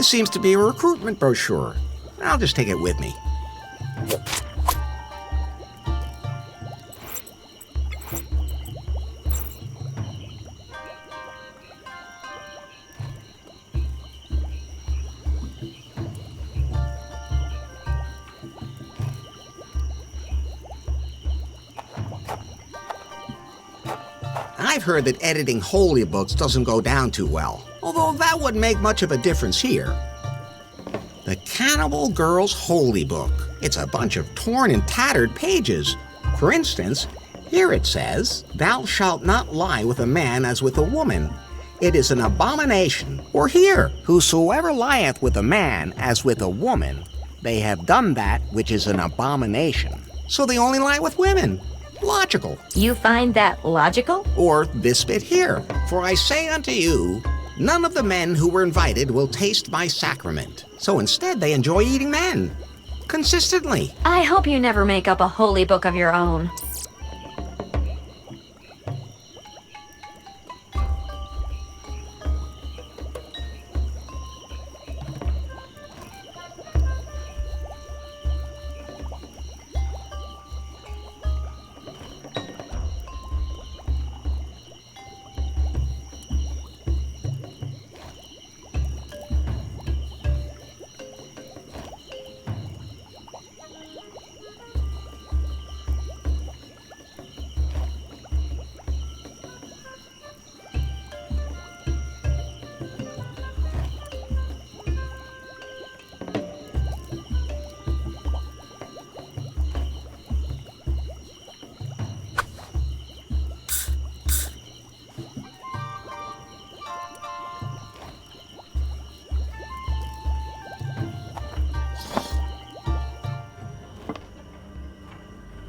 This seems to be a recruitment brochure. I'll just take it with me. I've heard that editing holy books doesn't go down too well, although that wouldn't make much of a difference here. The Cannibal Girl's Holy Book. It's a bunch of torn and tattered pages. For instance, here it says, "Thou shalt not lie with a man as with a woman. It is an abomination." Or here, "Whosoever lieth with a man as with a woman, they have done that which is an abomination." So they only lie with women. Logical. You find that logical? Or this bit here. "For I say unto you, none of the men who were invited will taste my sacrament." So instead they enjoy eating men. Consistently. I hope you never make up a holy book of your own.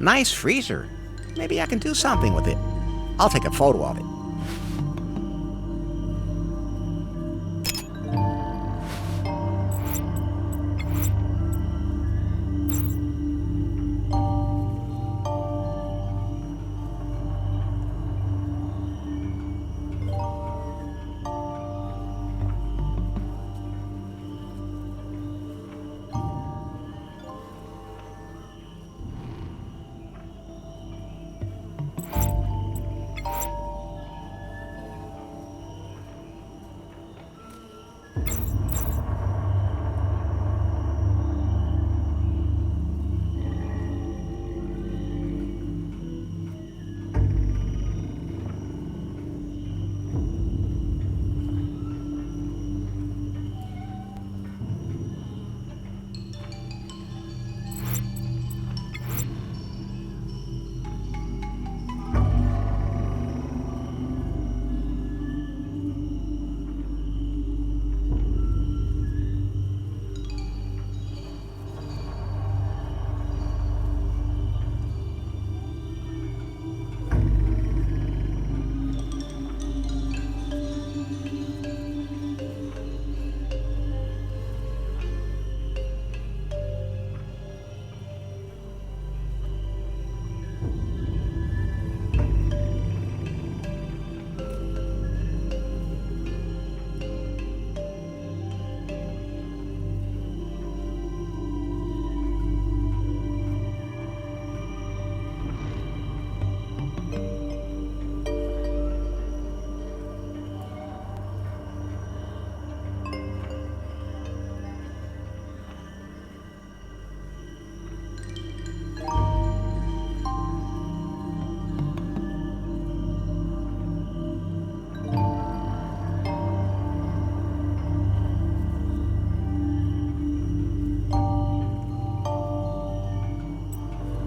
Nice freezer. Maybe I can do something with it. I'll take a photo of it.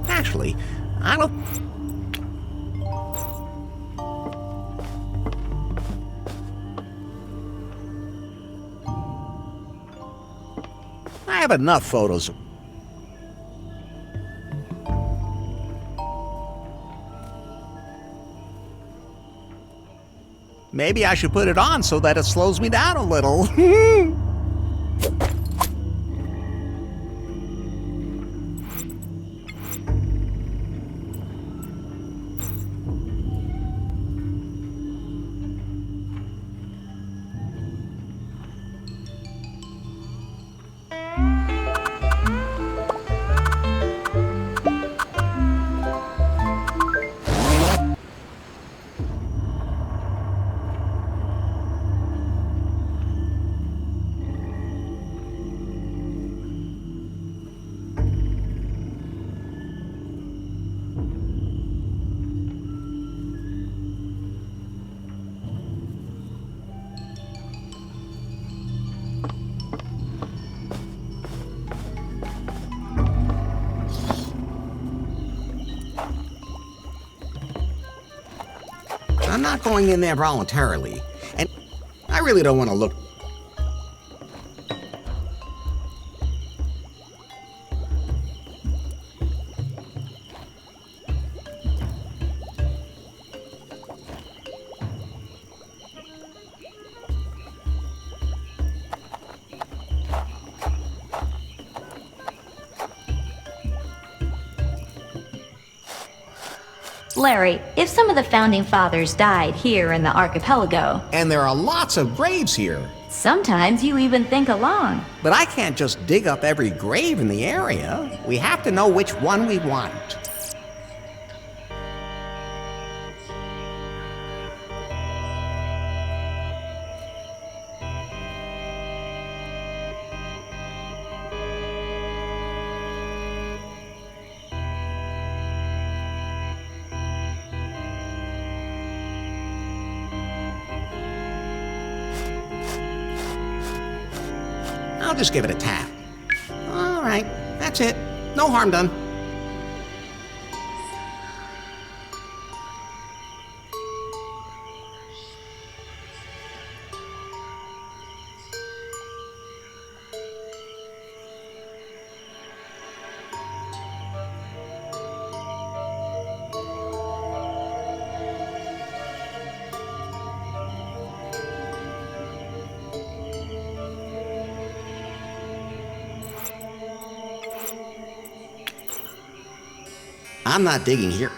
Actually, I don't... I have enough photos. Maybe I should put it on so that it slows me down a little. I'm not going in there voluntarily. And I really don't want to look. Larry, if some of the founding fathers died here in the archipelago, And there are lots of graves here. sometimes you even think along. But I can't just dig up every grave in the area. We have to know which one we want. I'll just give it a tap. All right, that's it. No harm done. I'm not digging here.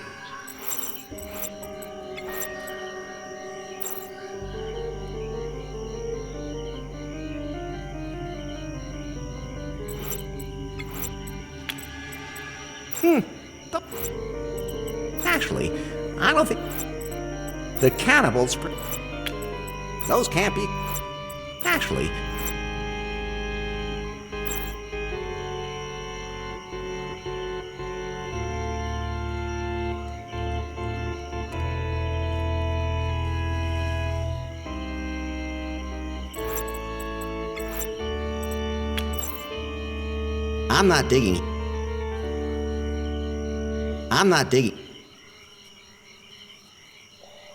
Actually, I don't think the cannibals. Those can't be. Actually. I'm not digging. I'm not digging.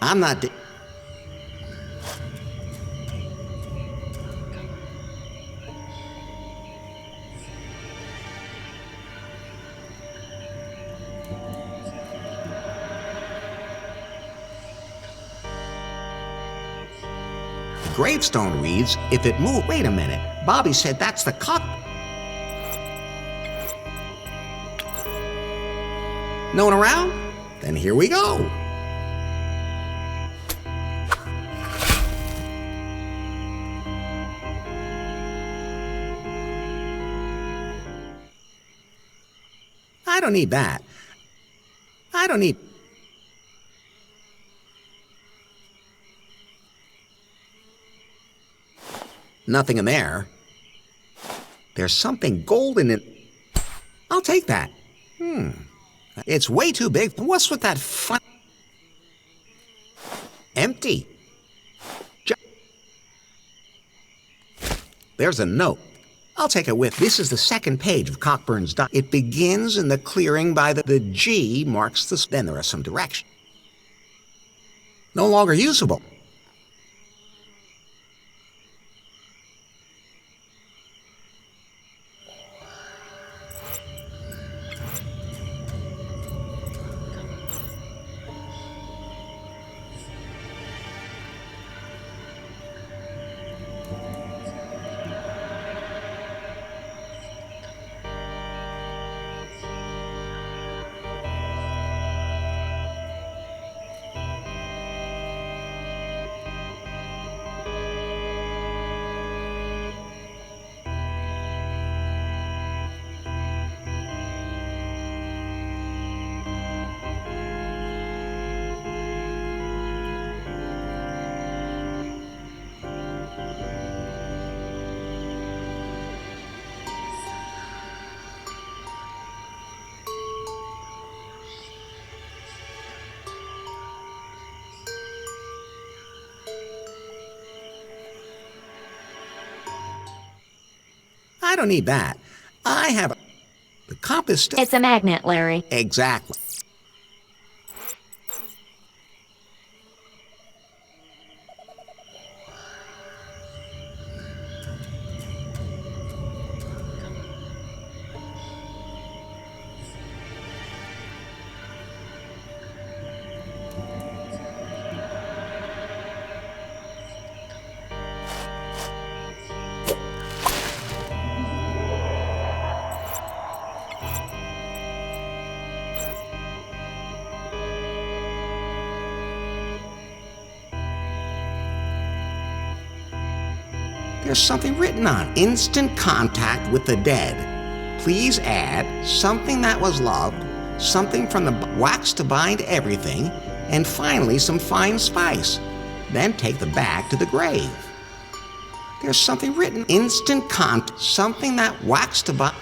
I'm not dig. The gravestone reads, if it moved. Wait a minute. Bobby said that's the cock. No one around? Then here we go. I don't need that. I don't need. Nothing in there. There's something golden in. I'll take that. It's way too big. What's with that fun? Empty. There's a note. I'll take it with. This is the second page of Cockburn's diary. It begins in the clearing by the G marks the. Then there are some directions. No longer usable. I don't need that. I have a. The compass. It's a magnet, Larry. Exactly. There's something written on it. Instant contact with the dead. Please add something that was loved, something from the wax to bind everything, and finally some fine spice. Then take the bag to the grave. There's something written. Instant contact. Something that wax to bind.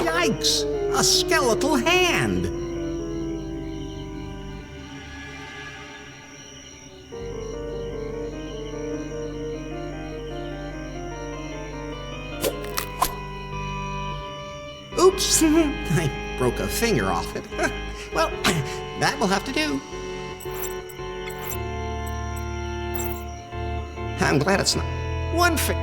Yikes! A skeletal hand! Oops! I broke a finger off it. Well, that will have to do. I'm glad it's not one finger.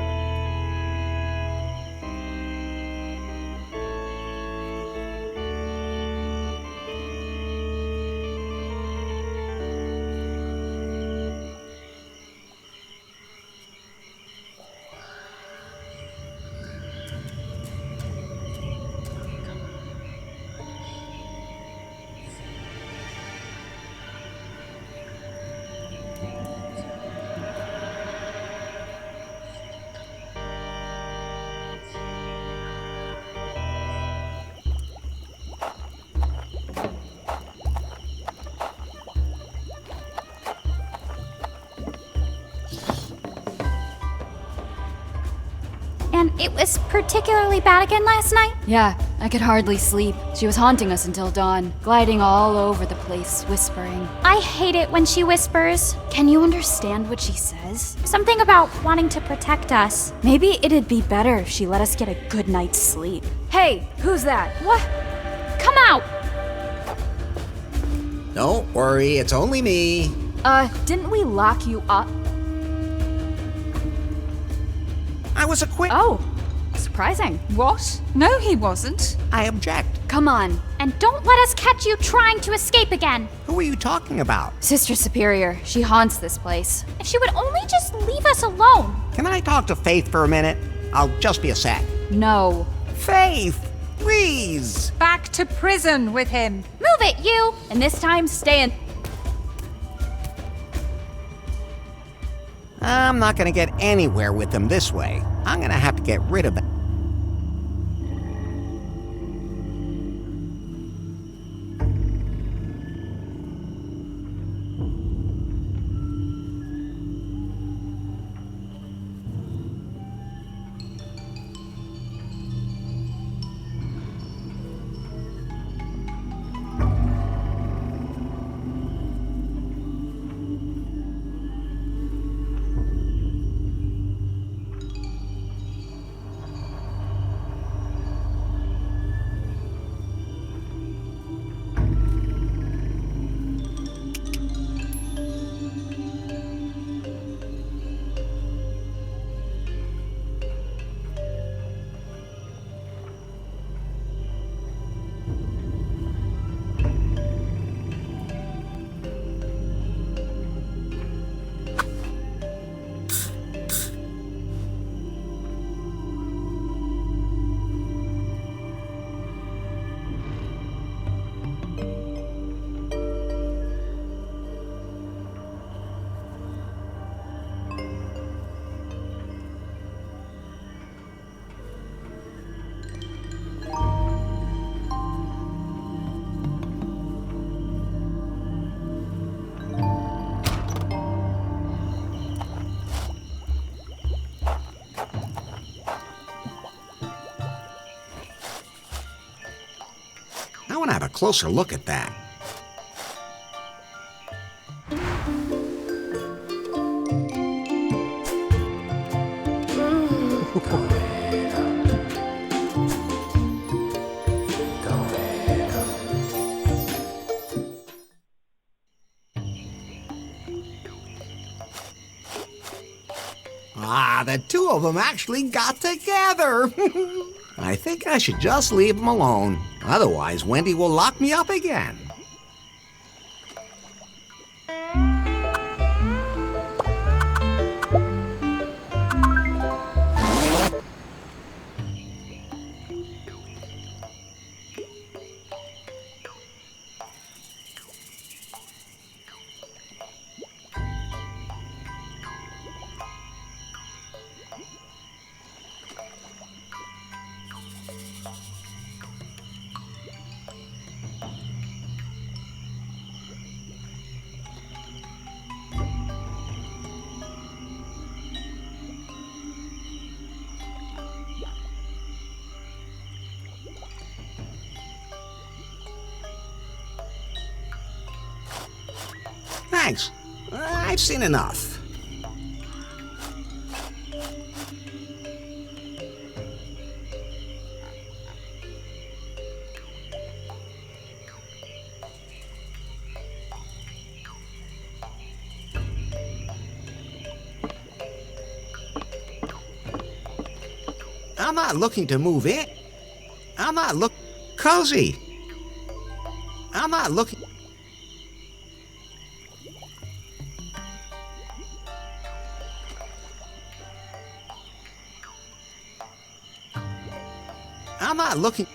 And it was particularly bad again last night? Yeah, I could hardly sleep. She was haunting us until dawn, gliding all over the place, whispering. I hate it when she whispers. Can you understand what she says? Something about wanting to protect us. Maybe it'd be better if she let us get a good night's sleep. Hey, who's that? What? Come out! Don't worry, it's only me. Didn't we lock you up? I was acquitted. Oh, surprising. What? No, he wasn't. I object. Come on. And don't let us catch you trying to escape again. Who are you talking about? Sister Superior, she haunts this place. If she would only just leave us alone. Can I talk to Faith for a minute? I'll just be a sec. No. Faith, please. Back to prison with him. Move it, you! And this time, stay in. I'm not gonna get anywhere with them this way. I'm gonna have to get rid of it. I want to have a closer look at that. the two of them actually got together. I think I should just leave them alone. Otherwise, Wendy will lock me up again. Thanks. I've seen enough. I'm not looking to move in. I'm not cozy. I'm not looking. I'm not looking.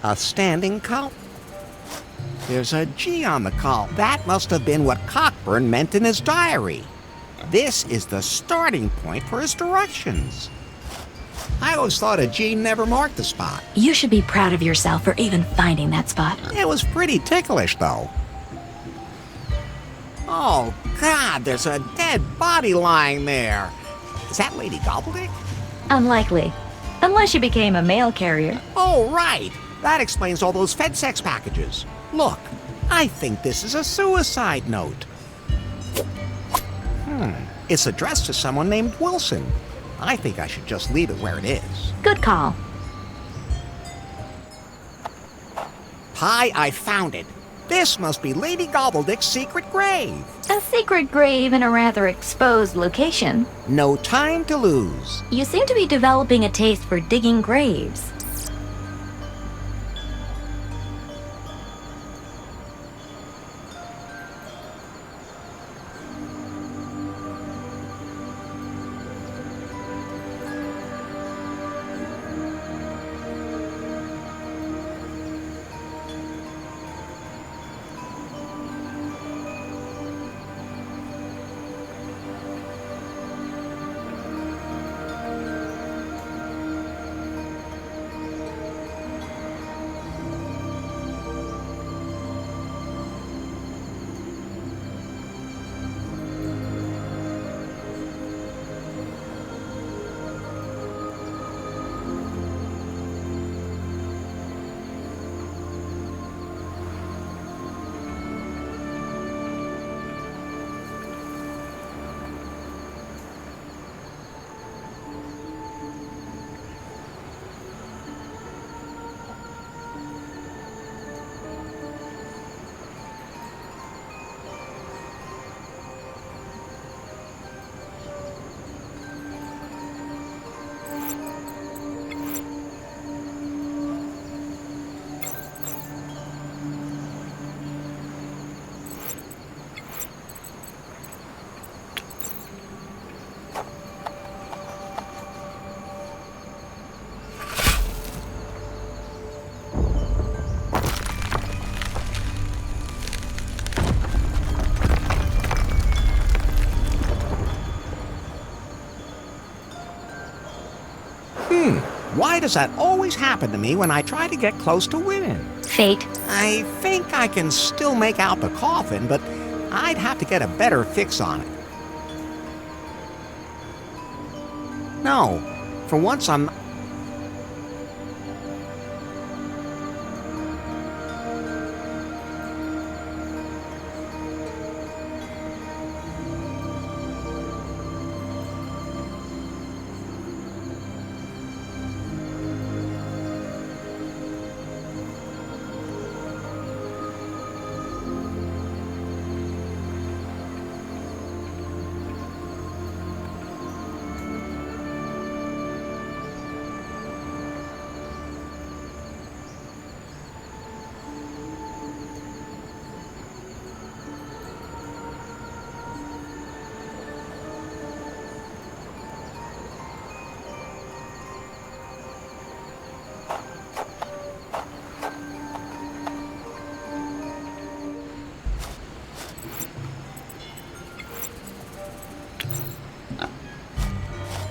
A standing column. There's a G on the column. That must have been what Cockburn meant in his diary. This is the starting point for his directions. I always thought a G never marked the spot. You should be proud of yourself for even finding that spot. It was pretty ticklish, though. Oh, God, there's a dead body lying there. Is that Lady Gobbledygook? Unlikely. Unless you became a mail carrier. Oh, right. That explains all those FedSex packages. Look, I think this is a suicide note. It's addressed to someone named Wilson. I think I should just leave it where it is. Good call. Hi, I found it. This must be Lady Gobbledick's secret grave. A secret grave in a rather exposed location. No time to lose. You seem to be developing a taste for digging graves. Why does that always happen to me when I try to get close to women? Fate. I think I can still make out the coffin, but I'd have to get a better fix on it. No, for once I'm...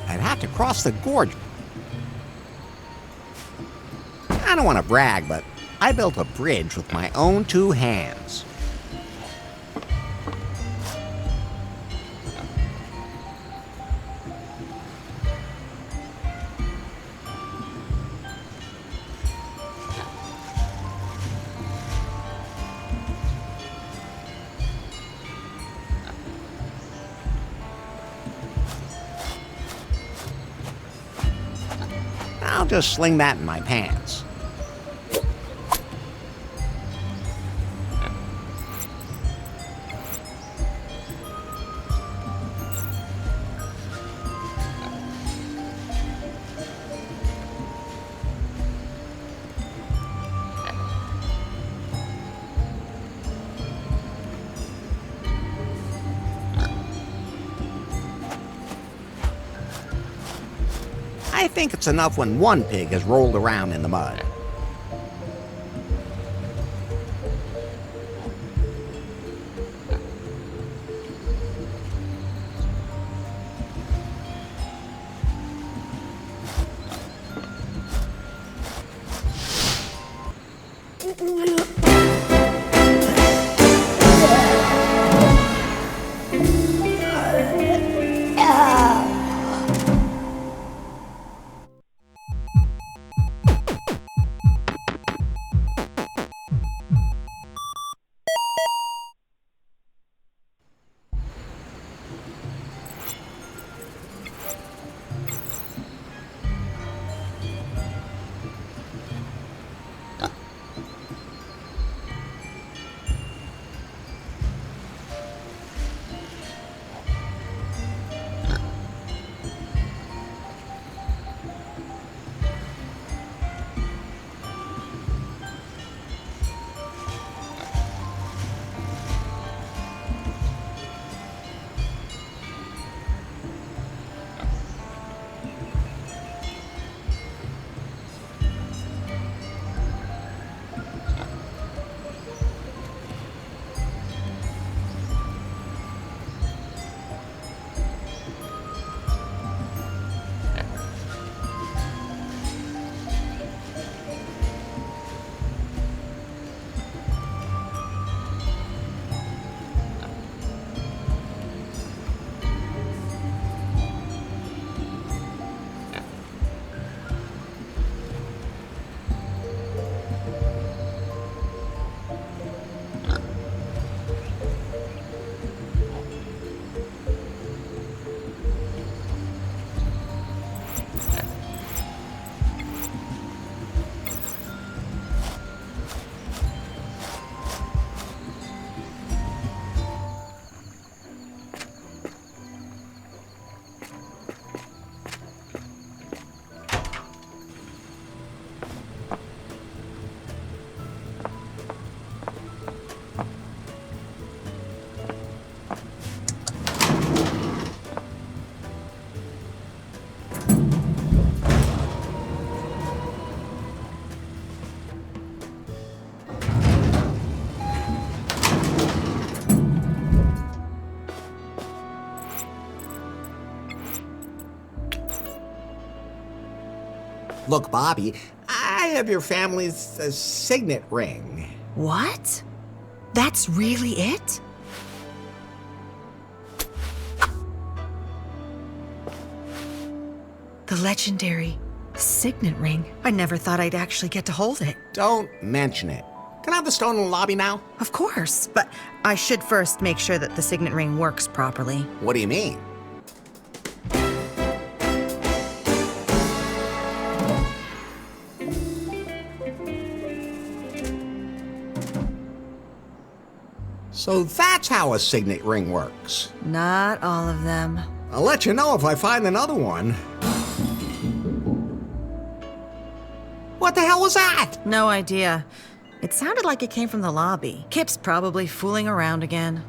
I'd have to cross the gorge. I don't want to brag, but I built a bridge with my own 2 hands. I'll just sling that in my pants. I think it's enough when one pig has rolled around in the mud. Look, Bobby, I have your family's signet ring. What? That's really it? The legendary signet ring. I never thought I'd actually get to hold it. Don't mention it. Can I have the stone in the lobby now? Of course, but I should first make sure that the signet ring works properly. What do you mean? So that's how a signet ring works. Not all of them. I'll let you know if I find another one. What the hell was that? No idea. It sounded like it came from the lobby. Kip's probably fooling around again.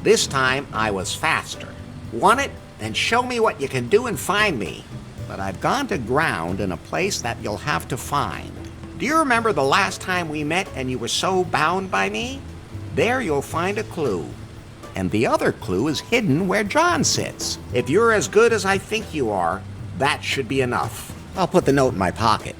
This time, I was faster. Want it? Then show me what you can do and find me. But I've gone to ground in a place that you'll have to find. Do you remember the last time we met and you were so bound by me? There you'll find a clue. And the other clue is hidden where John sits. If you're as good as I think you are, that should be enough. I'll put the note in my pocket.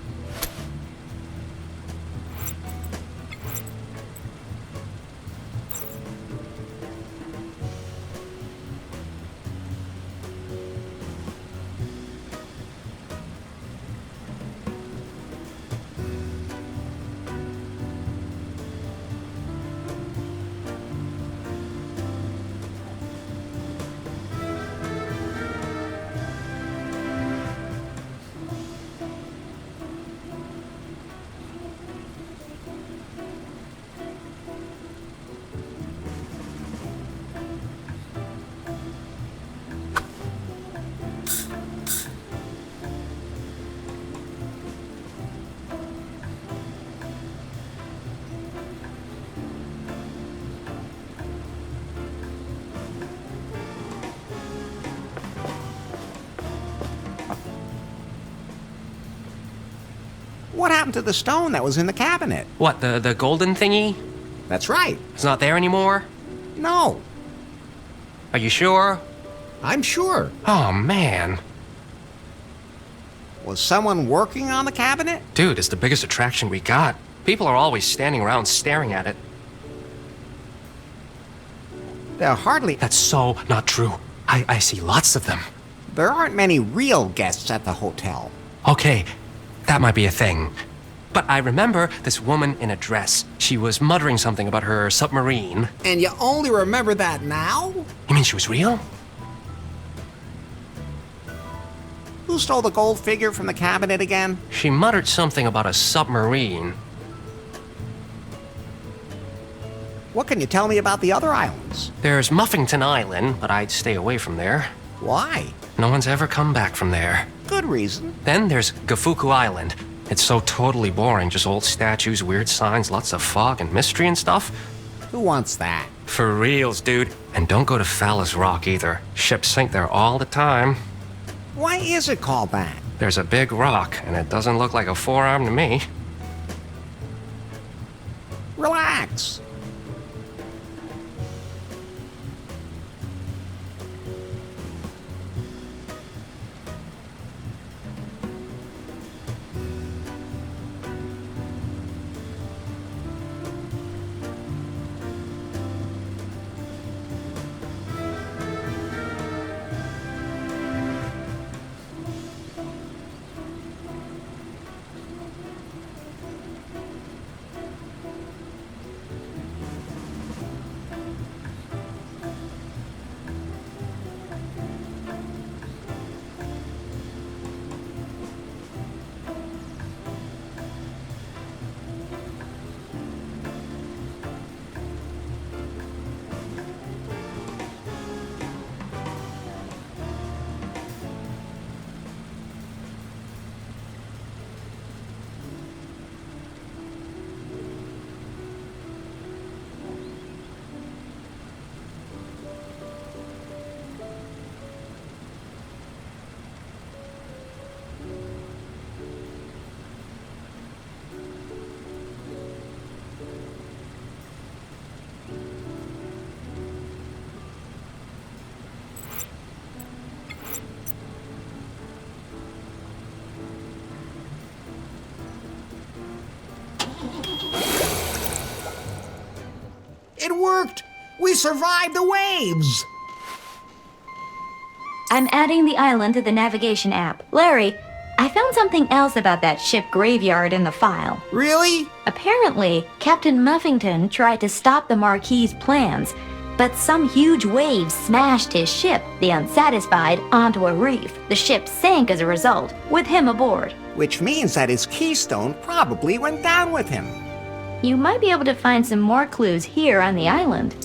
What happened to the stone that was in the cabinet? What, the golden thingy? That's right. It's not there anymore? No, Are you sure? I'm sure. Oh, man. Was someone working on the cabinet? Dude, it's the biggest attraction we got. People are always standing around staring at it. There hardly... That's so not true. I see lots of them. There aren't many real guests at the hotel. Okay, that might be a thing. But I remember this woman in a dress. She was muttering something about her submarine. And you only remember that now? You mean she was real? Who stole the gold figure from the cabinet again? She muttered something about a submarine. What can you tell me about the other islands? There's Muffington Island, but I'd stay away from there. Why? No one's ever come back from there. Good reason. Then there's Gafuku Island. It's so totally boring, just old statues, weird signs, lots of fog and mystery and stuff. Who wants that? For reals, dude. And don't go to Phallus Rock either. Ships sink there all the time. Why is it called that? There's a big rock, and it doesn't look like a forearm to me. Relax. It worked! We survived the waves! I'm adding the island to the navigation app. Larry, I found something else about that ship graveyard in the file. Really? Apparently, Captain Muffington tried to stop the Marquis's plans, but some huge waves smashed his ship, the Unsatisfied, onto a reef. The ship sank as a result, with him aboard. Which means that his keystone probably went down with him. You might be able to find some more clues here on the island.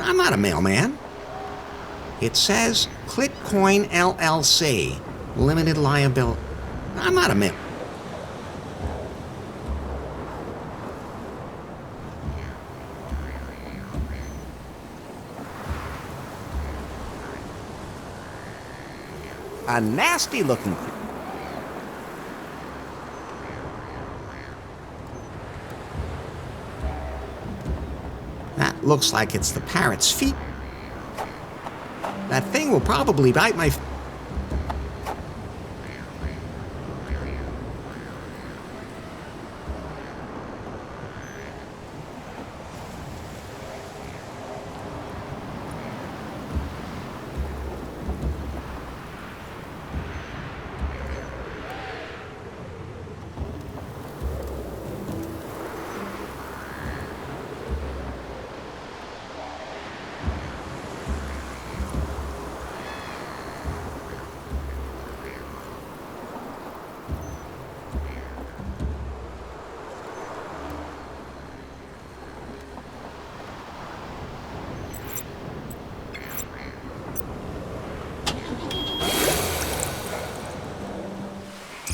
I'm not a mailman. It says Clitcoin LLC, limited liability. I'm not a mail. A nasty looking. That looks like it's the parrot's feet. That thing will probably bite my...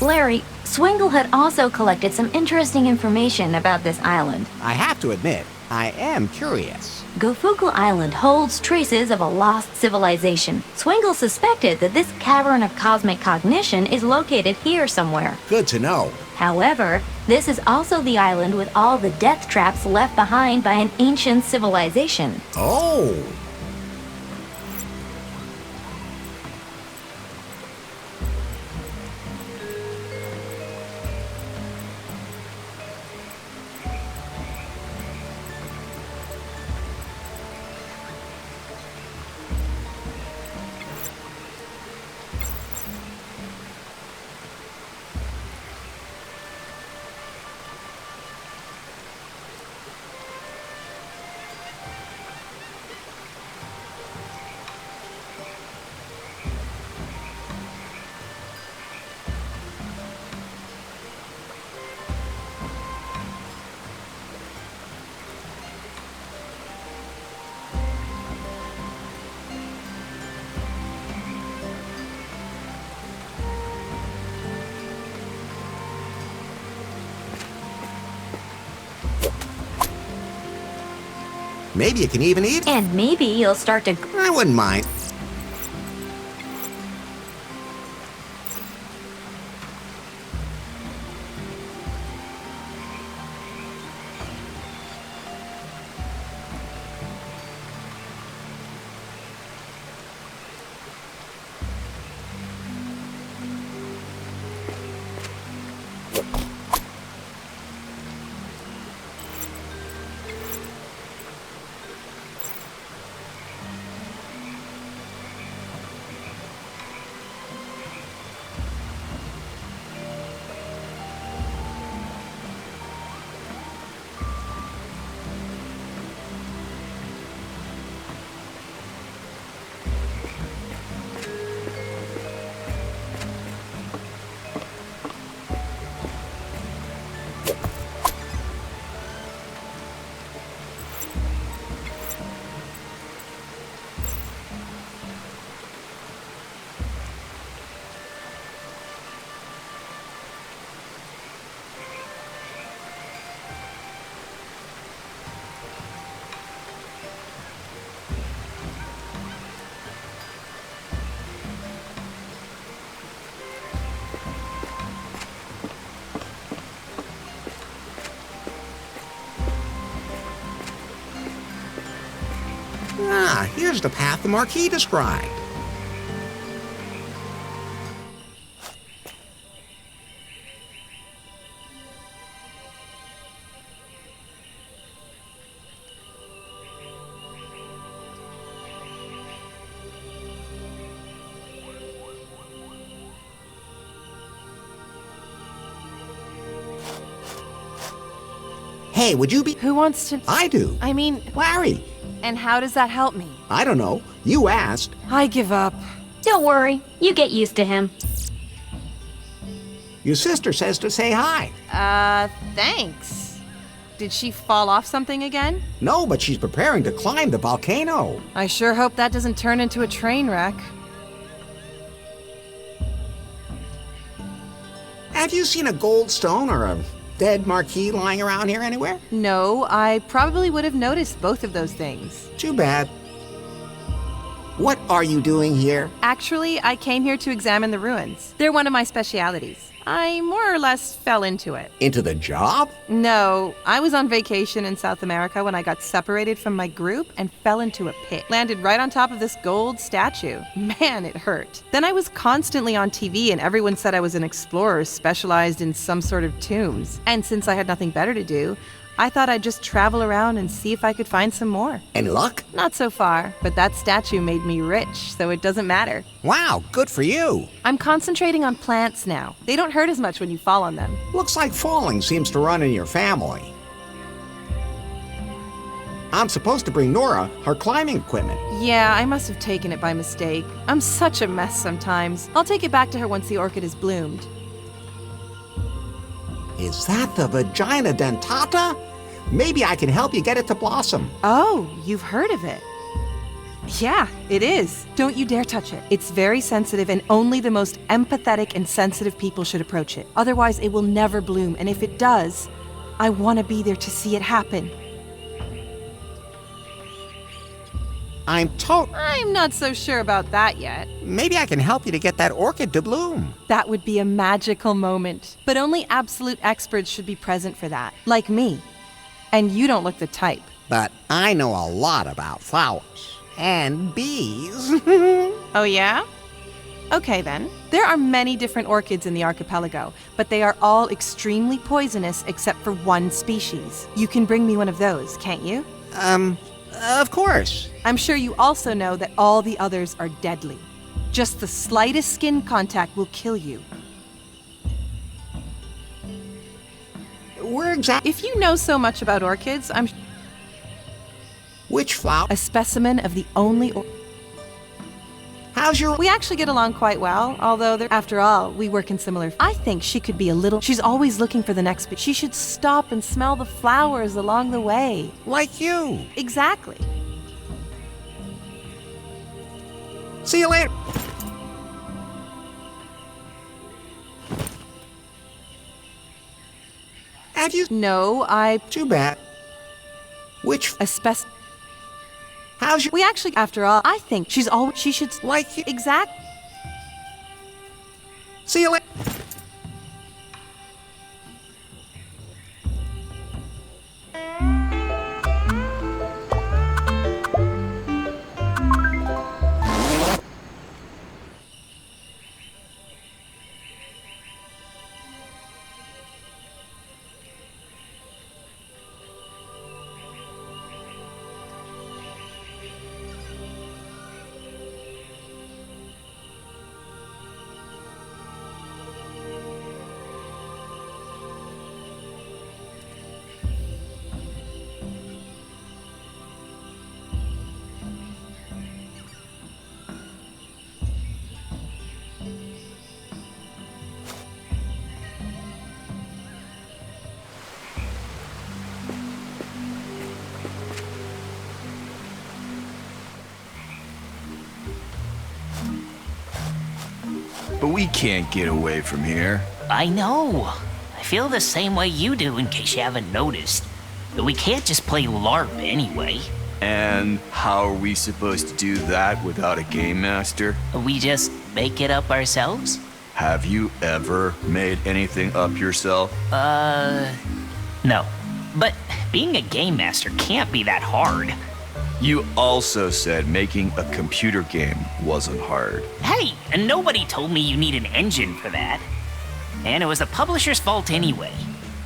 Larry, Swingle had also collected some interesting information about this island. I have to admit, I am curious. Gofuku Island holds traces of a lost civilization. Swingle suspected that this cavern of cosmic cognition is located here somewhere. Good to know. However, this is also the island with all the death traps left behind by an ancient civilization. Oh! Maybe you can even eat it. And maybe you'll start to... I wouldn't mind. Ah, here's the path the Marquis described. Hey, would you be... Who wants to... I do. I mean, Larry. and how does that help me? I don't know. You asked. I give up. Don't worry, you get used to him. Your sister says to say hi. Thanks. Did she fall off something again? No, but she's preparing to climb the volcano. I sure hope that doesn't turn into a train wreck. Have you seen a gold stone or a dead Marquis lying around here anywhere? No, I probably would have noticed both of those things. Too bad. What are you doing here? Actually, I came here to examine the ruins. They're one of my specialities. I more or less fell into it. Into the job? No, I was on vacation in South America when I got separated from my group and fell into a pit. Landed right on top of this gold statue. Man, it hurt. Then I was constantly on TV and everyone said I was an explorer specialized in some sort of tombs. And since I had nothing better to do, I thought I'd just travel around and see if I could find some more. Any luck? Not so far, but that statue made me rich, so it doesn't matter. Wow, good for you. I'm concentrating on plants now. They don't hurt as much when you fall on them. Looks like falling seems to run in your family. I'm supposed to bring Nora her climbing equipment. Yeah, I must have taken it by mistake. I'm such a mess sometimes. I'll take it back to her once the orchid is bloomed. Is that the vagina dentata? Maybe I can help you get it to blossom. Oh, you've heard of it. Yeah, it is. Don't you dare touch it. It's very sensitive, and only the most empathetic and sensitive people should approach it. Otherwise, it will never bloom, and if it does, I want to be there to see it happen. I'm not so sure about that yet. Maybe I can help you to get that orchid to bloom. That would be a magical moment. But only absolute experts should be present for that, like me. And you don't look the type. But I know a lot about flowers. And bees. Oh, yeah? Okay, then. There are many different orchids in the archipelago, but they are all extremely poisonous except for one species. You can bring me one of those, can't you? Of course. I'm sure you also know that all the others are deadly. Just the slightest skin contact will kill you. Where exactly? If you know so much about orchids, I'm Which flower? a specimen of the only How's your... We actually get along quite well, although after all, we work in similar... I think she could be a little... She's always looking for the next... She should stop and smell the flowers along the way. Like you. Exactly. See you later. Have you... No, Too bad. Which... a spec... How's your... We actually, after all, I think she's always... She should... Like you. Exact... See you later. But we can't get away from here. I know. I feel the same way you do, in case you haven't noticed. But we can't just play LARP anyway. And how are we supposed to do that without a game master? We just make it up ourselves? Have you ever made anything up yourself? No. But being a game master can't be that hard. You also said making a computer game wasn't hard. Hey, and nobody told me you need an engine for that. And it was the publisher's fault anyway.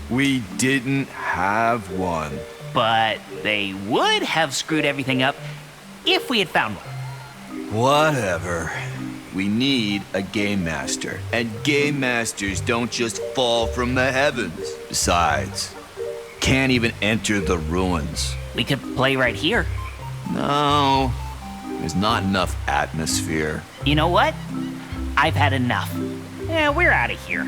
We didn't have one. But they would have screwed everything up if we had found one. Whatever. We need a game master. And game masters don't just fall from the heavens. Besides, can't even enter the ruins. We could play right here. No, there's not enough atmosphere. You know what? I've had enough. Yeah, we're out of here.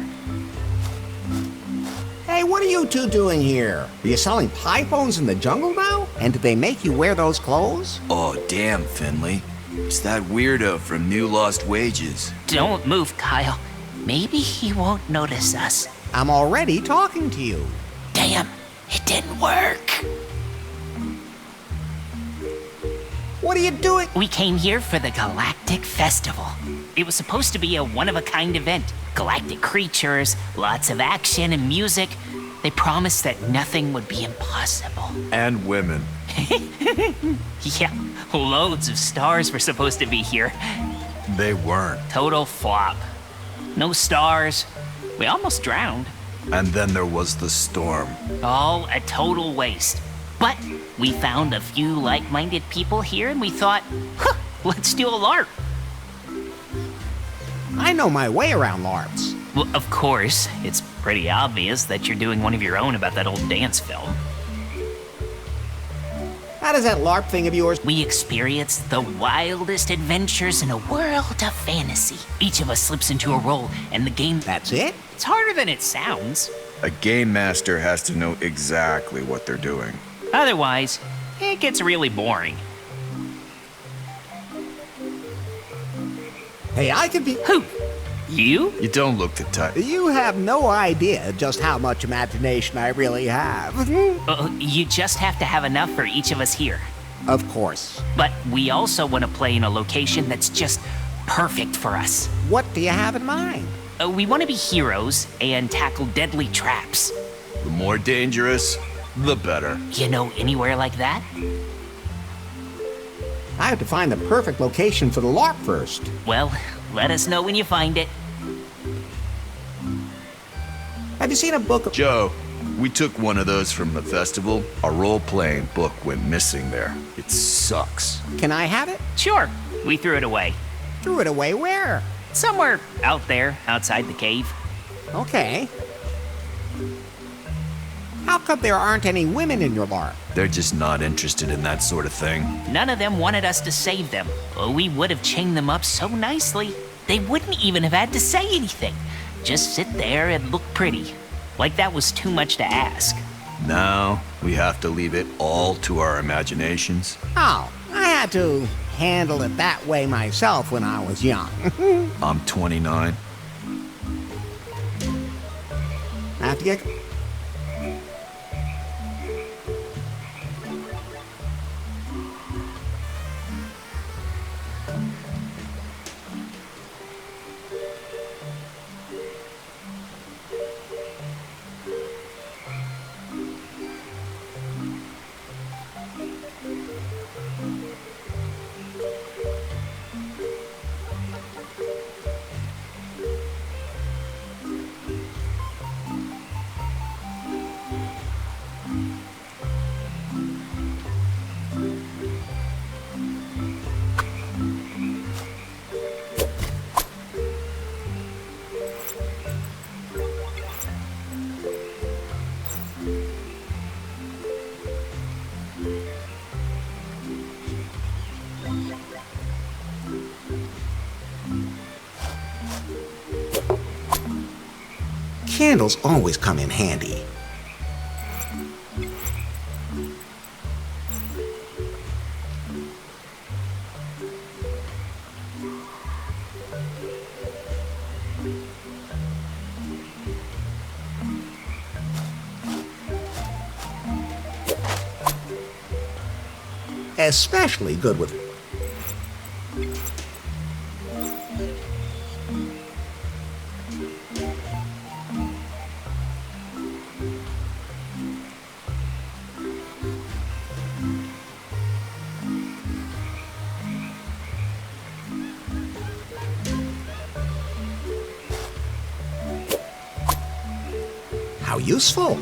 Hey, what are you two doing here? Are you selling pie phones in the jungle now? And did they make you wear those clothes? Oh, damn, Finley. It's that weirdo from New Lost Wages. Don't move, Kyle. Maybe he won't notice us. I'm already talking to you. Damn, it didn't work. What are you doing? We came here for the Galactic Festival. It was supposed to be a one-of-a-kind event. Galactic creatures, lots of action and music. They promised that nothing would be impossible. And women. Yeah, loads of stars were supposed to be here. They weren't. Total flop. No stars. We almost drowned. And then there was the storm. All a total waste. But we found a few like-minded people here and we thought, huh, let's do a LARP. I know my way around LARPs. Well, of course, it's pretty obvious that you're doing one of your own about that old dance film. How does that LARP thing of yours... We experience the wildest adventures in a world of fantasy. Each of us slips into a role, and the game... That's it? It's harder than it sounds. A game master has to know exactly what they're doing. Otherwise, it gets really boring. Hey, I could be... Who? You? You don't look the type. You have no idea just how much imagination I really have. You just have to have enough for each of us here. Of course. But we also want to play in a location that's just perfect for us. What do you have in mind? We want to be heroes and tackle deadly traps. The more dangerous, the better. You know anywhere like that? I have to find the perfect location for the LARP first. Well, let us know when you find it. Have you seen a book of... Joe, we took one of those from the festival. Our role-playing book went missing there. It sucks. Can I have it? Sure, we threw it away. Threw it away where? Somewhere out there, outside the cave. Okay. How come there aren't any women in your LARP? They're just not interested in that sort of thing. None of them wanted us to save them. We would have chained them up so nicely. They wouldn't even have had to say anything. Just sit there and look pretty. Like that was too much to ask. Now, we have to leave it all to our imaginations. Oh, I had to handle it that way myself when I was young. I'm 29. I have to get... Candles always come in handy. Especially good with... How useful.